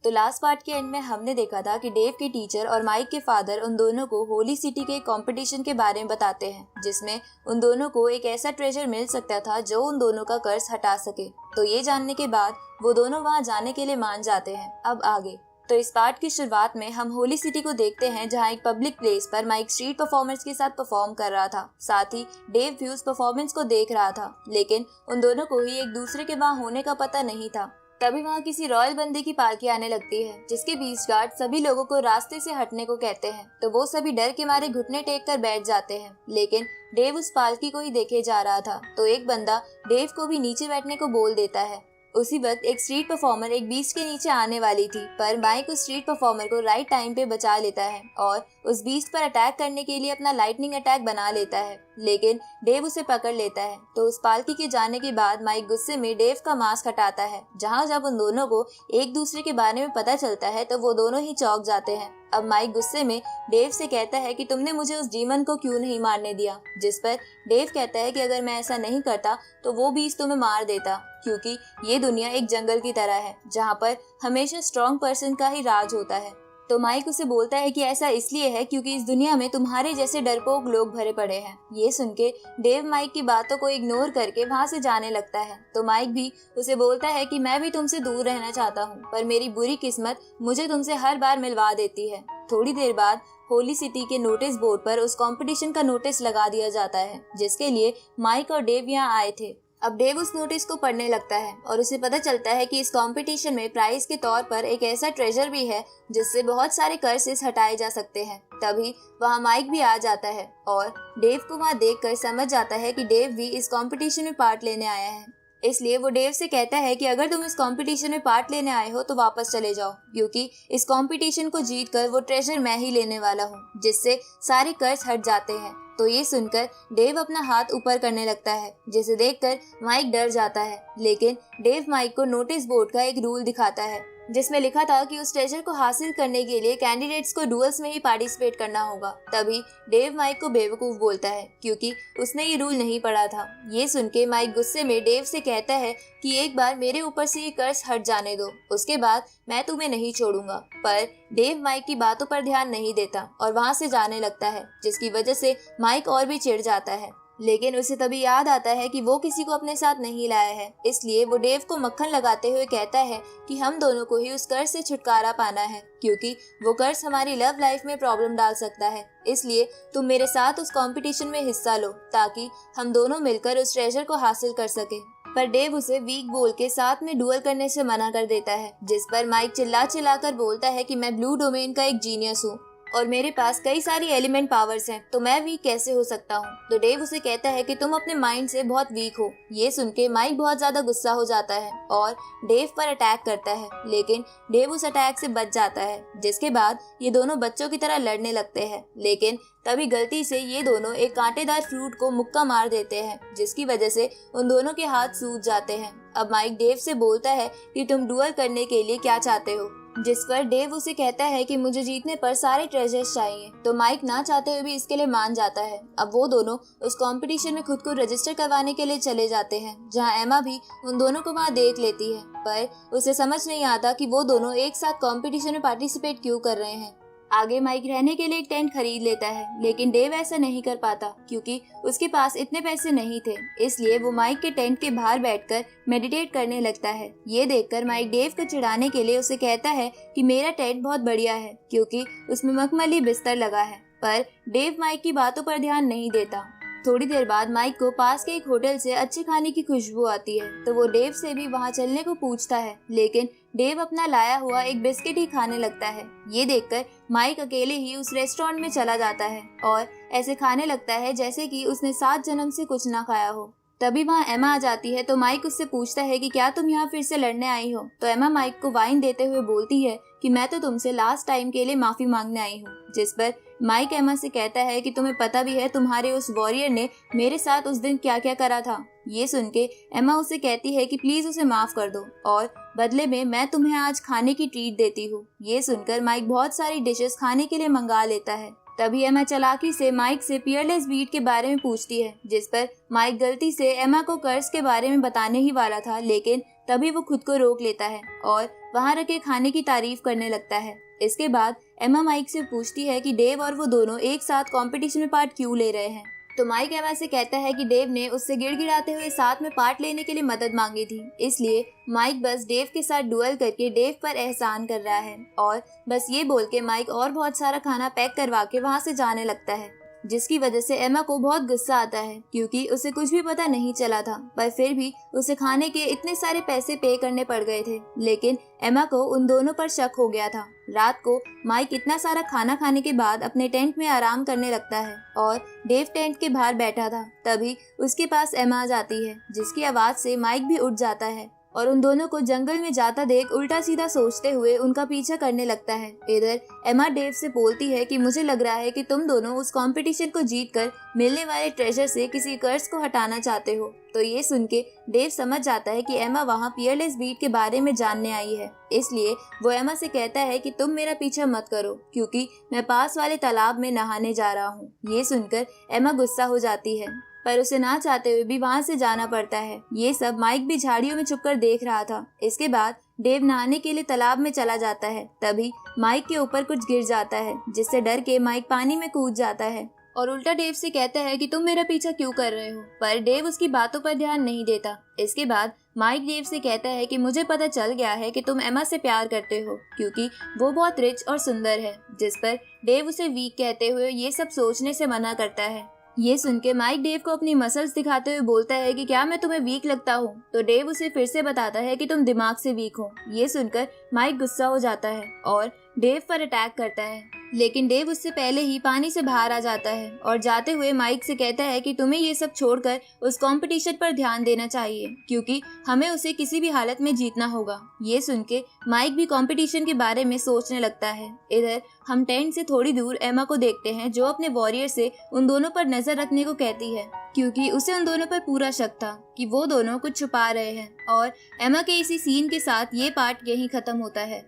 तो last part के and में हमने देखा था कि डेव के टीचर और माइक के फादर उन दोनों को होली सिटी के कंपटीशन के बारे में बताते हैं, जिसमें उन दोनों को एक ऐसा ट्रेजर मिल सकता था जो उन दोनों का कर्ज हटा सके। तो ये जानने के बाद वो दोनों वहाँ जाने के लिए मान जाते हैं। अब आगे तो इस पार्ट की शुरुआत में हम होली सिटी को देखते हैं, जहाँ एक पब्लिक प्लेस पर माइक स्ट्रीट परफॉर्मर्स के साथ परफॉर्म कर रहा था। साथ ही डेव भी उस परफॉर्मेंस को देख रहा था, लेकिन उन दोनों को ही एक दूसरे के वहाँ होने का पता नहीं था। तभी वहाँ किसी रॉयल बंदे की पालकी आने लगती है, जिसके बीच गार्ड सभी लोगों को रास्ते से हटने को कहते हैं। तो वो सभी डर के मारे घुटने टेक कर बैठ जाते हैं, लेकिन डेव उस पालकी को ही देखे जा रहा था। तो एक बंदा डेव को भी नीचे बैठने को बोल देता है। उसी वक्त एक स्ट्रीट परफॉर्मर एक बीस्ट के नीचे आने वाली थी, पर माइक उस स्ट्रीट परफॉर्मर को राइट टाइम पे बचा लेता है और उस बीस्ट पर अटैक करने के लिए अपना लाइटनिंग अटैक बना लेता है, लेकिन डेव उसे पकड़ लेता है। तो उस पालकी के जाने के बाद माइक गुस्से में डेव का मास्क हटाता है। जहाँ जब उन दोनों को एक दूसरे के बारे में पता चलता है तो वो दोनों ही चौंक जाते हैं। अब माइक गुस्से में डेव से कहता है कि तुमने मुझे उस डीमन को क्यों नहीं मारने दिया, जिस पर डेव कहता है कि अगर मैं ऐसा नहीं करता तो वो बीस्ट तुम्हें मार देता, क्योंकि ये दुनिया एक जंगल की तरह है जहाँ पर हमेशा स्ट्रॉन्ग पर्सन का ही राज होता है। तो माइक उसे बोलता है कि ऐसा इसलिए है क्योंकि इस दुनिया में तुम्हारे जैसे डरपोक लोग भरे पड़े हैं। ये सुन के डेव माइक की बातों को इग्नोर करके वहाँ से जाने लगता है। तो माइक भी उसे बोलता है कि मैं भी तुमसे दूर रहना चाहता हूँ, पर मेरी बुरी किस्मत मुझे तुमसे हर बार मिलवा देती है। थोड़ी देर बाद होली सिटी के नोटिस बोर्ड पर उस कंपटीशन का नोटिस लगा दिया जाता है, जिसके लिए माइक और डेव यहाँ आए थे। अब डेव उस नोटिस को पढ़ने लगता है और उसे पता चलता है कि इस कंपटीशन में प्राइज के तौर पर एक ऐसा ट्रेजर भी है जिससे बहुत सारे कर्सेस हटाए जा सकते हैं। तभी वहाँ माइक भी आ जाता है और डेव को वहाँ देखकर समझ जाता है कि डेव भी इस कंपटीशन में पार्ट लेने आया है। इसलिए वो डेव से कहता है कि अगर तुम इस कंपटीशन में पार्ट लेने आए हो तो वापस चले जाओ, क्योंकि इस कंपटीशन को जीतकर वो ट्रेजर मैं ही लेने वाला हूँ, जिससे सारे कर्ज हट जाते हैं। तो ये सुनकर डेव अपना हाथ ऊपर करने लगता है, जिसे देखकर माइक डर जाता है। लेकिन डेव माइक को नोटिस बोर्ड का एक रूल दिखाता है, जिसमें लिखा था कि उस ट्रेजर को हासिल करने के लिए कैंडिडेट्स को डुअल्स में ही पार्टिसिपेट करना होगा। तभी डेव माइक को बेवकूफ बोलता है, क्योंकि उसने ये रूल नहीं पढ़ा था। ये सुन के माइक गुस्से में डेव से कहता है कि एक बार मेरे ऊपर से ये कर्ज हट जाने दो, उसके बाद मैं तुम्हें नहीं छोड़ूंगा। पर डेव माइक की बातों पर ध्यान नहीं देता और वहाँ से जाने लगता है, जिसकी वजह से माइक और भी चिढ़ जाता है। लेकिन उसे तभी याद आता है कि वो किसी को अपने साथ नहीं लाया है, इसलिए वो डेव को मक्खन लगाते हुए कहता है कि हम दोनों को ही उस कर्ज से छुटकारा पाना है, क्योंकि वो कर्ज हमारी लव लाइफ में प्रॉब्लम डाल सकता है। इसलिए तुम मेरे साथ उस कंपटीशन में हिस्सा लो, ताकि हम दोनों मिलकर उस ट्रेजर को हासिल कर सके। पर डेव उसे वीक बोल के साथ में डुअल करने से मना कर देता है, जिस पर माइक चिल्ला चिल्ला कर बोलता है कि मैं ब्लू डोमेन का एक जीनियस हूँ और मेरे पास कई सारी एलिमेंट पावर्स हैं, तो मैं वीक कैसे हो सकता हूँ। तो डेव उसे कहता है कि तुम अपने माइंड से बहुत वीक हो। ये सुन के माइक बहुत ज्यादा गुस्सा हो जाता है और डेव पर अटैक करता है, लेकिन डेव उस अटैक से बच जाता है, जिसके बाद ये दोनों बच्चों की तरह लड़ने लगते हैं। लेकिन तभी गलती से ये दोनों एक कांटेदार फ्रूट को मुक्का मार देते हैं, जिसकी वजह से उन दोनों के हाथ सूज जाते हैं। अब माइक डेव से बोलता है कि तुम डुअल करने के लिए क्या चाहते हो, जिस पर डेव उसे कहता है कि मुझे जीतने पर सारे ट्रेजर्स चाहिए। तो माइक ना चाहते हुए भी इसके लिए मान जाता है। अब वो दोनों उस कंपटीशन में खुद को रजिस्टर करवाने के लिए चले जाते हैं, जहां एमा भी उन दोनों को वहां देख लेती है, पर उसे समझ नहीं आता कि वो दोनों एक साथ कंपटीशन में पार्टिसिपेट क्यों कर रहे हैं। आगे माइक रहने के लिए एक टेंट खरीद लेता है, लेकिन डेव ऐसा नहीं कर पाता क्योंकि उसके पास इतने पैसे नहीं थे। इसलिए वो माइक के टेंट के बाहर बैठकर मेडिटेट करने लगता है। ये देखकर माइक डेव को चिढ़ाने के लिए उसे कहता है कि मेरा टेंट बहुत बढ़िया है क्योंकि उसमें मखमली बिस्तर लगा है, पर डेव माइक की बातों पर ध्यान नहीं देता। थोड़ी देर बाद माइक को पास के एक होटल से अच्छे खाने की खुशबू आती है, तो वो डेव से भी वहाँ चलने को पूछता है, लेकिन डेव अपना लाया हुआ एक बिस्किट ही खाने लगता है। ये देखकर माइक अकेले ही उस रेस्टोरेंट में चला जाता है और ऐसे खाने लगता है जैसे कि उसने 7 जन्म से कुछ ना खाया हो। तभी वहाँ एमा आ जाती है, तो माइक उससे पूछता है कि क्या तुम यहाँ फिर से लड़ने आई हो। तो एमा माइक को वाइन देते हुए बोलती है कि मैं तो तुमसे लास्ट टाइम के लिए माफी मांगने आई हूँ, जिस पर माइक एमा से कहता है कि तुम्हें पता भी है तुम्हारे उस वॉरियर ने मेरे साथ उस दिन क्या क्या करा था। ये सुन के एमा उसे कहती है कि प्लीज उसे माफ कर दो और बदले में मैं तुम्हें आज खाने की ट्रीट देती हूँ। ये सुनकर माइक बहुत सारी डिशेस खाने के लिए मंगा लेता है। तभी एमा चालाकी से माइक से पियरलेस बीट के बारे में पूछती है, जिस पर माइक गलती से एमा को कर्ज के बारे में बताने ही वाला था, लेकिन तभी वो खुद को रोक लेता है और वहाँ रखे खाने की तारीफ करने लगता है। इसके बाद एमा माइक से पूछती है कि डेव और वो दोनों एक साथ कंपटीशन में पार्ट क्यों ले रहे हैं। तो माइक एमा से कहता है कि डेव ने उससे गिड़गिड़ाते हुए साथ में पार्ट लेने के लिए मदद मांगी थी, इसलिए माइक बस डेव के साथ डुअल करके डेव पर एहसान कर रहा है। और बस ये बोल के माइक और बहुत सारा खाना पैक करवा के वहाँ से जाने लगता है, जिसकी वजह से एमा को बहुत गुस्सा आता है क्योंकि उसे कुछ भी पता नहीं चला था, पर फिर भी उसे खाने के इतने सारे पैसे पे करने पड़ गए थे। लेकिन एमा को उन दोनों पर शक हो गया था। रात को माइक इतना सारा खाना खाने के बाद अपने टेंट में आराम करने लगता है और डेव टेंट के बाहर बैठा था। तभी उसके पास एमा आ जाती है, जिसकी आवाज से माइक भी उठ जाता है और उन दोनों को जंगल में जाता देख उल्टा सीधा सोचते हुए उनका पीछा करने लगता है। इधर एमा डेव से बोलती है कि मुझे लग रहा है कि तुम दोनों उस कंपटीशन को जीतकर मिलने वाले ट्रेजर से किसी कर्ज को हटाना चाहते हो। तो ये सुन के डेव समझ जाता है कि एमा वहाँ पियरलेस बीट के बारे में जानने आई है, इसलिए वो एमा से कहता है कि तुम मेरा पीछा मत करो क्योंकि मैं पास वाले तालाब में नहाने जा रहा हूँ। ये सुनकर एमा गुस्सा हो जाती है, पर उसे ना चाहते हुए भी वहाँ से जाना पड़ता है। ये सब माइक भी झाड़ियों में छुपकर देख रहा था। इसके बाद डेव नहाने के लिए तालाब में चला जाता है। तभी माइक के ऊपर कुछ गिर जाता है, जिससे डर के माइक पानी में कूद जाता है और उल्टा डेव से कहता है कि तुम मेरा पीछा क्यों कर रहे हो, पर डेव उसकी बातों पर ध्यान नहीं देता। इसके बाद माइक डेव से कहता है कि मुझे पता चल गया है कि तुम एमा से प्यार करते हो क्योंकि वो बहुत रिच और सुंदर है, जिस पर डेव उसे वीक कहते हुए ये सब सोचने से मना करता है। ये सुन के माइक डेव को अपनी मसल्स दिखाते हुए बोलता है कि क्या मैं तुम्हें वीक लगता हूँ। तो डेव उसे फिर से बताता है कि तुम दिमाग से वीक हो। ये सुनकर माइक गुस्सा हो जाता है और डेव पर अटैक करता है, लेकिन डेव उससे पहले ही पानी से बाहर आ जाता है और जाते हुए माइक से कहता है कि तुम्हें ये सब छोड़कर उस कंपटीशन पर ध्यान देना चाहिए क्योंकि हमें उसे किसी भी हालत में जीतना होगा। ये सुन के माइक भी कंपटीशन के बारे में सोचने लगता है। इधर हम टेंट से थोड़ी दूर एमा को देखते हैं, जो अपने वॉरियर से उन दोनों पर नजर रखने को कहती है क्योंकि उसे उन दोनों पर पूरा शक था कि वो दोनों कुछ छुपा रहे हैं। और एमा के इसी सीन के साथ ये पार्ट यहीं खत्म होता है।